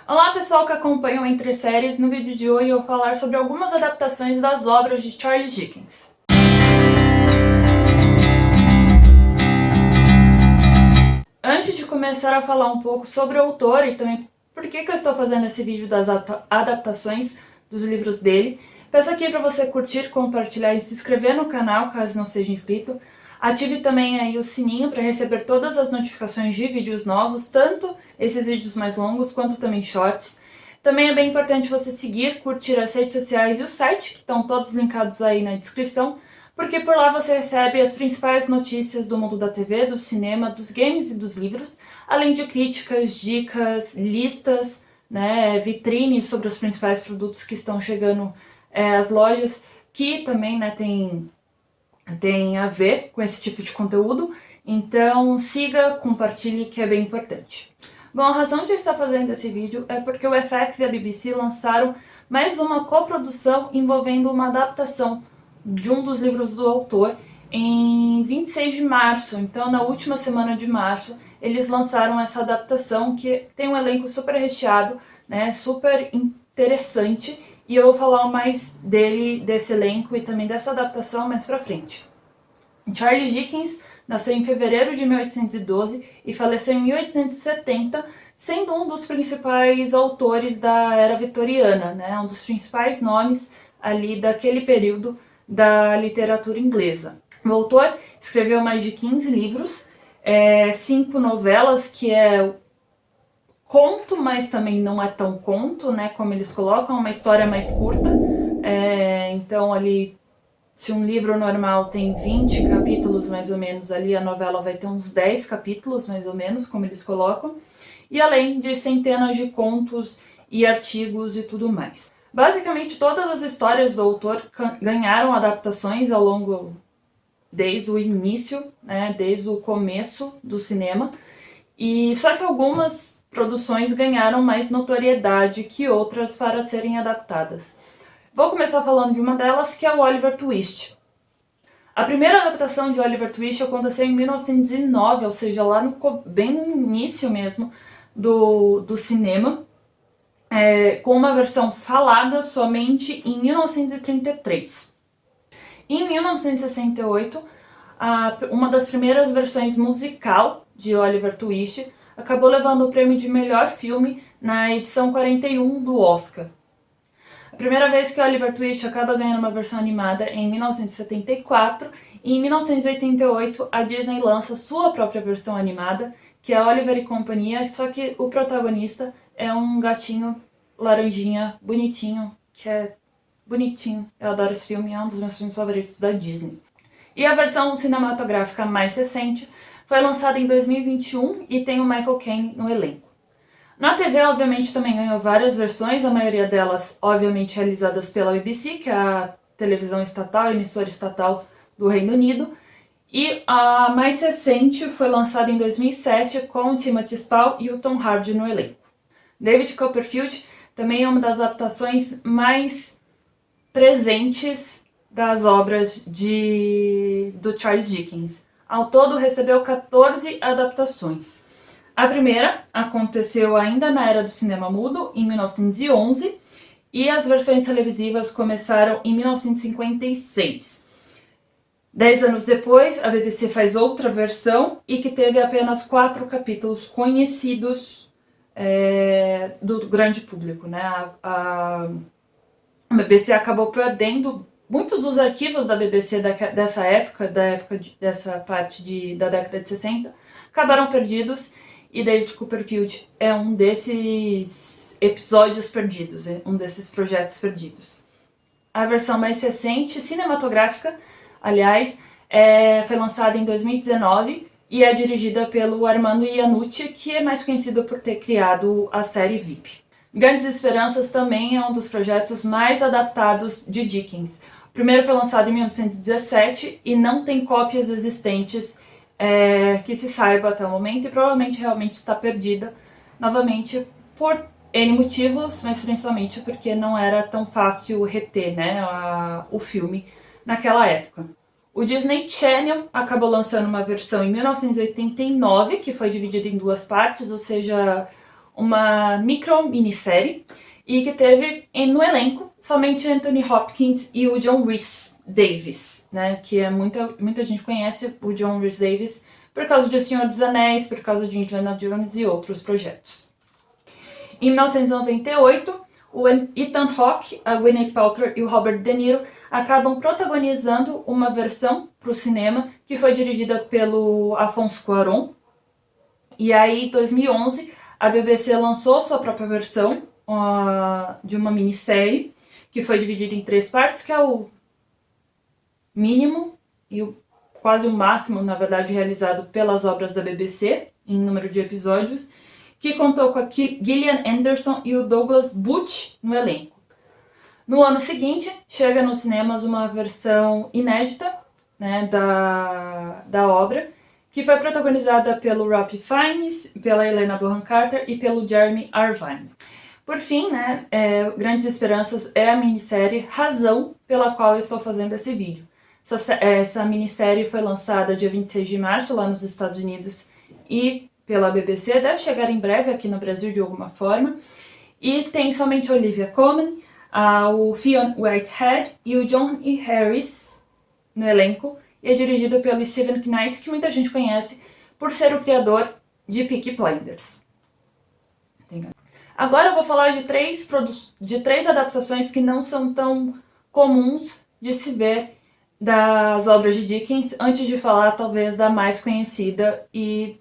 Olá pessoal que acompanham Entre Séries, no vídeo de hoje eu vou falar sobre algumas adaptações das obras de Charles Dickens. Antes de começar a falar um pouco sobre o autor e também por que eu estou fazendo esse vídeo das adaptações dos livros dele, peço aqui para você curtir, compartilhar e se inscrever no canal caso não seja inscrito. Ative também aí o sininho para receber todas as notificações de vídeos novos, tanto esses vídeos mais longos quanto também shorts. Também é bem importante você seguir, curtir as redes sociais e o site, que estão todos linkados aí na descrição, porque por lá você recebe as principais notícias do mundo da TV, do cinema, dos games e dos livros, além de críticas, dicas, listas, né, vitrines sobre os principais produtos que estão chegando às lojas, que também tem a ver com esse tipo de conteúdo. Então siga, compartilhe, que é bem importante. Bom, a razão de eu estar fazendo esse vídeo é porque o FX e a BBC lançaram mais uma coprodução envolvendo uma adaptação de um dos livros do autor em 26 de março. Então, na última semana de março, eles lançaram essa adaptação que tem um elenco super recheado, né, super interessante, e eu vou falar mais desse elenco e também dessa adaptação mais pra frente. Charles Dickens nasceu em fevereiro de 1812 e faleceu em 1870, sendo um dos principais autores da era vitoriana, né, um dos principais nomes ali daquele período da literatura inglesa. O autor escreveu mais de 15 livros, 5 novelas, que é conto, mas também não é tão conto, né, como eles colocam, uma história mais curta. Então ali, se um livro normal tem 20 capítulos mais ou menos, ali a novela vai ter uns 10 capítulos mais ou menos, como eles colocam, e além de centenas de contos e artigos e tudo mais. Basicamente todas as histórias do autor ganharam adaptações ao longo, desde o início, né, desde o começo do cinema, e só que algumas produções ganharam mais notoriedade que outras para serem adaptadas. Vou começar falando de uma delas, que é o Oliver Twist. A primeira adaptação de Oliver Twist aconteceu em 1909, ou seja, lá bem no início mesmo do cinema, com uma versão falada somente em 1933. Em 1968, uma das primeiras versões musical de Oliver Twist acabou levando o prêmio de melhor filme na edição 41 do Oscar. A primeira vez que Oliver Twist acaba ganhando uma versão animada é em 1974, e em 1988 a Disney lança sua própria versão animada, que é Oliver e Companhia, só que o protagonista é um gatinho laranjinha, bonitinho, que é bonitinho. Eu adoro esse filme, é um dos meus filmes favoritos da Disney. E a versão cinematográfica mais recente foi lançada em 2021 e tem o Michael Caine no elenco. Na TV, obviamente, também ganhou várias versões, a maioria delas, obviamente, realizadas pela BBC, que é a televisão estatal, a emissora estatal do Reino Unido. E a mais recente foi lançada em 2007 com o Timothy Spall e o Tom Hardy no elenco. David Copperfield também é uma das adaptações mais presentes das obras do Charles Dickens. Ao todo, recebeu 14 adaptações. A primeira aconteceu ainda na era do cinema mudo, em 1911, e as versões televisivas começaram em 1956. 10 anos depois, a BBC faz outra versão, e que teve apenas 4 capítulos conhecidos do grande público, né? A BBC acabou perdendo muitos dos arquivos da BBC dessa parte da década de 60, acabaram perdidos, e David Copperfield é um desses episódios perdidos, um desses projetos perdidos. A versão mais recente, cinematográfica, aliás, foi lançada em 2019 e é dirigida pelo Armando Iannucci, que é mais conhecido por ter criado a série VIP. Grandes Esperanças também é um dos projetos mais adaptados de Dickens. O primeiro foi lançado em 1917 e não tem cópias existentes que se saiba até o momento, e provavelmente realmente está perdida, novamente por N motivos, mas principalmente porque não era tão fácil reter, né, o filme naquela época. O Disney Channel acabou lançando uma versão em 1989, que foi dividida em 2 partes, ou seja, uma micro-minissérie e que teve no elenco somente Anthony Hopkins e o John Rhys Davies, né? Que é muita gente conhece o John Rhys Davies por causa de O Senhor dos Anéis, por causa de Indiana Jones e outros projetos. Em 1998, o Ethan Hawke, a Gwyneth Paltrow e o Robert De Niro acabam protagonizando uma versão para o cinema que foi dirigida pelo Alfonso Cuarón. E aí, em 2011, a BBC lançou sua própria versão de uma minissérie que foi dividida em 3 partes, que é o mínimo e quase o máximo, na verdade, realizado pelas obras da BBC em número de episódios, que contou com a Gillian Anderson e o Douglas Butch no elenco. No ano seguinte, chega nos cinemas uma versão inédita, né, da obra, que foi protagonizada pelo Ralph Fiennes, pela Helena Bonham Carter e pelo Jeremy Irvine. Por fim, né, Grandes Esperanças é a minissérie razão pela qual eu estou fazendo esse vídeo. Essa minissérie foi lançada dia 26 de março lá nos Estados Unidos e pela BBC, deve chegar em breve aqui no Brasil de alguma forma. E tem somente Olivia Colman, o Fionn Whitehead e o John E. Harris no elenco. E é dirigido pelo Steven Knight, que muita gente conhece por ser o criador de Peaky Blinders. Agora eu vou falar de três adaptações que não são tão comuns de se ver das obras de Dickens, antes de falar talvez da mais conhecida e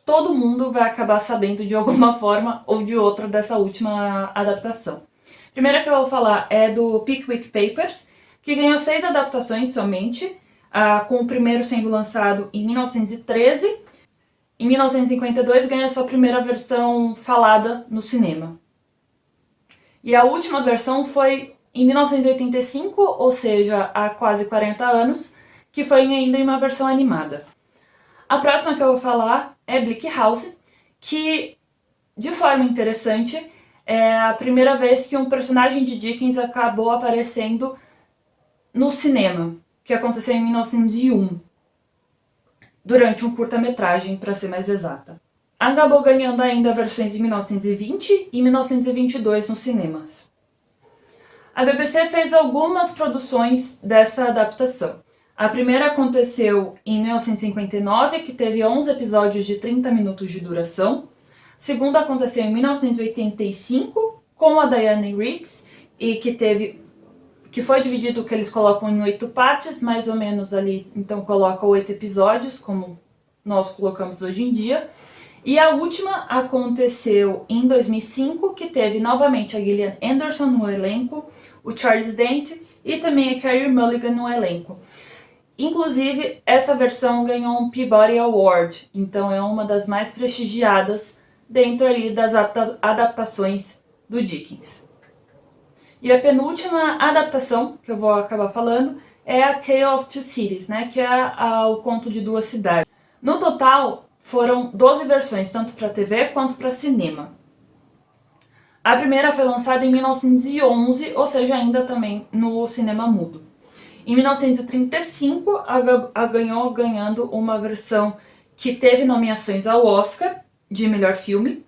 todo mundo vai acabar sabendo de alguma forma ou de outra dessa última adaptação. A primeira que eu vou falar é do Pickwick Papers, que ganhou 6 adaptações somente, com o primeiro sendo lançado em 1913. Em 1952 ganha sua primeira versão falada no cinema. E a última versão foi em 1985, ou seja, há quase 40 anos, que foi ainda em uma versão animada. A próxima que eu vou falar é Bleak House, que, de forma interessante, é a primeira vez que um personagem de Dickens acabou aparecendo no cinema, que aconteceu em 1901, durante um curta-metragem, para ser mais exata. Acabou ganhando ainda versões em 1920 e 1922 nos cinemas. A BBC fez algumas produções dessa adaptação. A primeira aconteceu em 1959, que teve 11 episódios de 30 minutos de duração. A segunda aconteceu em 1985, com a Diane Riggs, e que foi dividido, que eles colocam em 8 partes, mais ou menos ali, então colocam 8 episódios, como nós colocamos hoje em dia. E a última aconteceu em 2005, que teve novamente a Gillian Anderson no elenco, o Charles Dance e também a Carey Mulligan no elenco. Inclusive, essa versão ganhou um Peabody Award, então é uma das mais prestigiadas dentro ali das adaptações do Dickens. E a penúltima adaptação que eu vou acabar falando é a Tale of Two Cities, né, que é o Conto de Duas Cidades. No total, foram 12 versões, tanto para TV quanto para cinema. A primeira foi lançada em 1911, ou seja, ainda também no cinema mudo. Em 1935, ganhando uma versão que teve nomeações ao Oscar de melhor filme.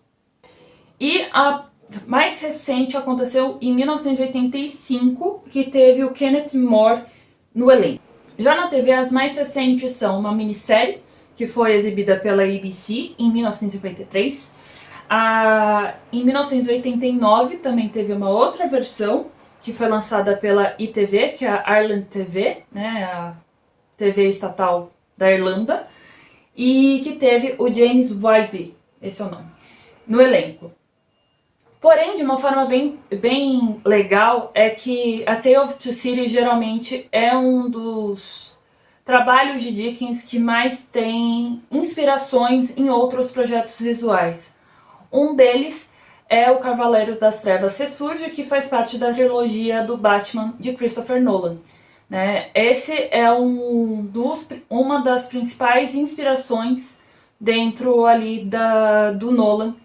E a mais recente aconteceu em 1985, que teve o Kenneth More no elenco. Já na TV, as mais recentes são uma minissérie, que foi exibida pela ABC em 1953. Em 1989 também teve uma outra versão, que foi lançada pela ITV, que é a Ireland TV, né, a TV estatal da Irlanda, e que teve o James Wybe, esse é o nome, no elenco. Porém, de uma forma bem legal, é que a Tale of Two Cities geralmente é um dos trabalhos de Dickens que mais tem inspirações em outros projetos visuais. Um deles é o Cavaleiro das Trevas Ressurge, que faz parte da trilogia do Batman de Christopher Nolan. Né? Esse é uma das principais inspirações dentro ali do Nolan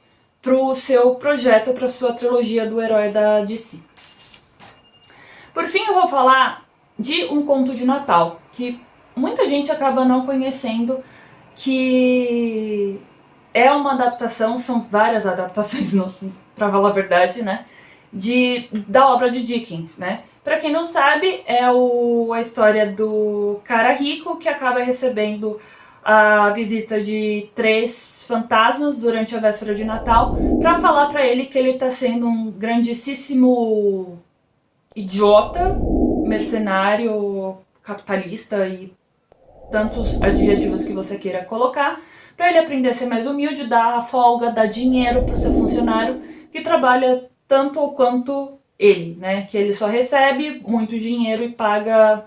para o seu projeto, para a sua trilogia do herói da DC. Por fim, eu vou falar de Um Conto de Natal, que muita gente acaba não conhecendo, que é uma adaptação, são várias adaptações, pra falar a verdade, né? Da obra de Dickens, né? Pra quem não sabe, é a história do cara rico que acaba recebendo a visita de 3 fantasmas durante a véspera de Natal pra falar pra ele que ele tá sendo um grandíssimo idiota, mercenário, capitalista e tantos adjetivos que você queira colocar, para ele aprender a ser mais humilde, dar folga, dar dinheiro para o seu funcionário que trabalha tanto ou quanto ele, né? Que ele só recebe muito dinheiro e paga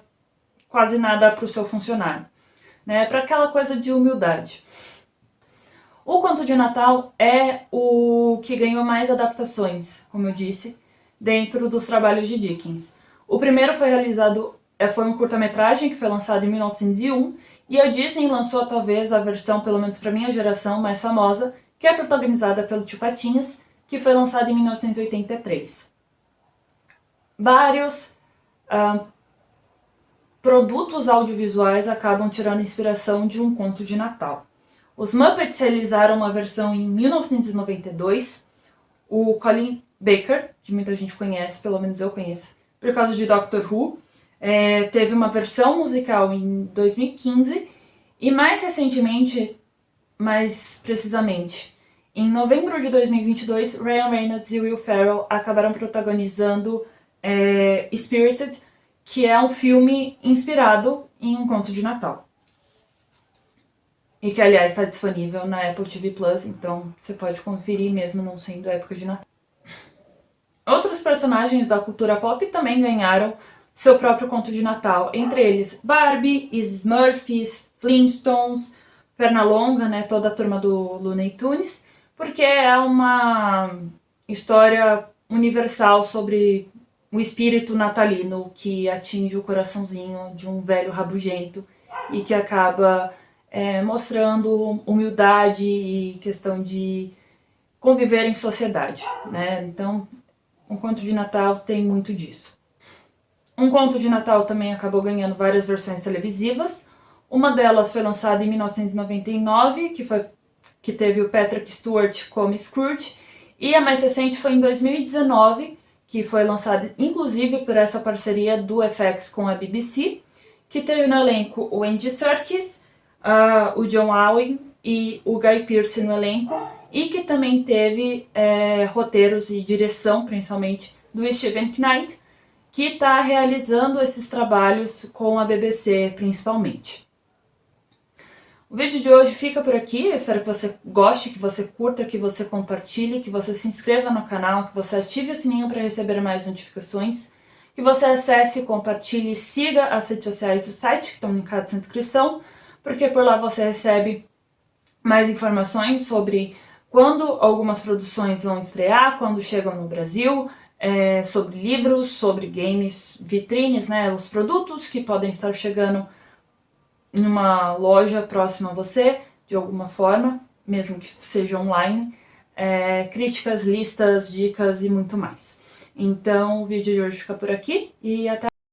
quase nada para o seu funcionário, né? Para aquela coisa de humildade. O Conto de Natal é o que ganhou mais adaptações, como eu disse, dentro dos trabalhos de Dickens. O primeiro foi um curta-metragem que foi lançado em 1901 e a Disney lançou talvez a versão, pelo menos para minha geração, mais famosa, que é protagonizada pelo Tio Patinhas, que foi lançado em 1983. Vários produtos audiovisuais acabam tirando inspiração de um conto de Natal. Os Muppets realizaram uma versão em 1992. O Colin Baker, que muita gente conhece, pelo menos eu conheço, por causa de Doctor Who, teve uma versão musical em 2015 e mais recentemente, mais precisamente, em novembro de 2022, Ryan Reynolds e Will Ferrell acabaram protagonizando Spirited, que é um filme inspirado em um conto de Natal. E que, aliás, está disponível na Apple TV Plus, então você pode conferir mesmo não sendo época de Natal. Outros personagens da cultura pop também ganharam seu próprio conto de Natal, entre eles Barbie, Smurfs, Flintstones, Pernalonga, né, toda a turma do Looney Tunes, porque é uma história universal sobre o espírito natalino que atinge o coraçãozinho de um velho rabugento e que acaba mostrando humildade e questão de conviver em sociedade, né? Então, um conto de Natal tem muito disso. Um conto de Natal também acabou ganhando várias versões televisivas. Uma delas foi lançada em 1999, que teve o Patrick Stewart como Scrooge, e a mais recente foi em 2019, que foi lançada inclusive por essa parceria do FX com a BBC, que teve no elenco o Andy Serkis, o John Owen e o Guy Pearce no elenco, e que também teve roteiros e direção, principalmente, do Stephen Knight, que está realizando esses trabalhos com a BBC, principalmente. O vídeo de hoje fica por aqui, eu espero que você goste, que você curta, que você compartilhe, que você se inscreva no canal, que você ative o sininho para receber mais notificações, que você acesse, compartilhe e siga as redes sociais do site, que estão linkadas na descrição, porque por lá você recebe mais informações sobre quando algumas produções vão estrear, quando chegam no Brasil, sobre livros, sobre games, vitrines, né, os produtos que podem estar chegando em uma loja próxima a você, de alguma forma, mesmo que seja online, críticas, listas, dicas e muito mais. Então o vídeo de hoje fica por aqui e até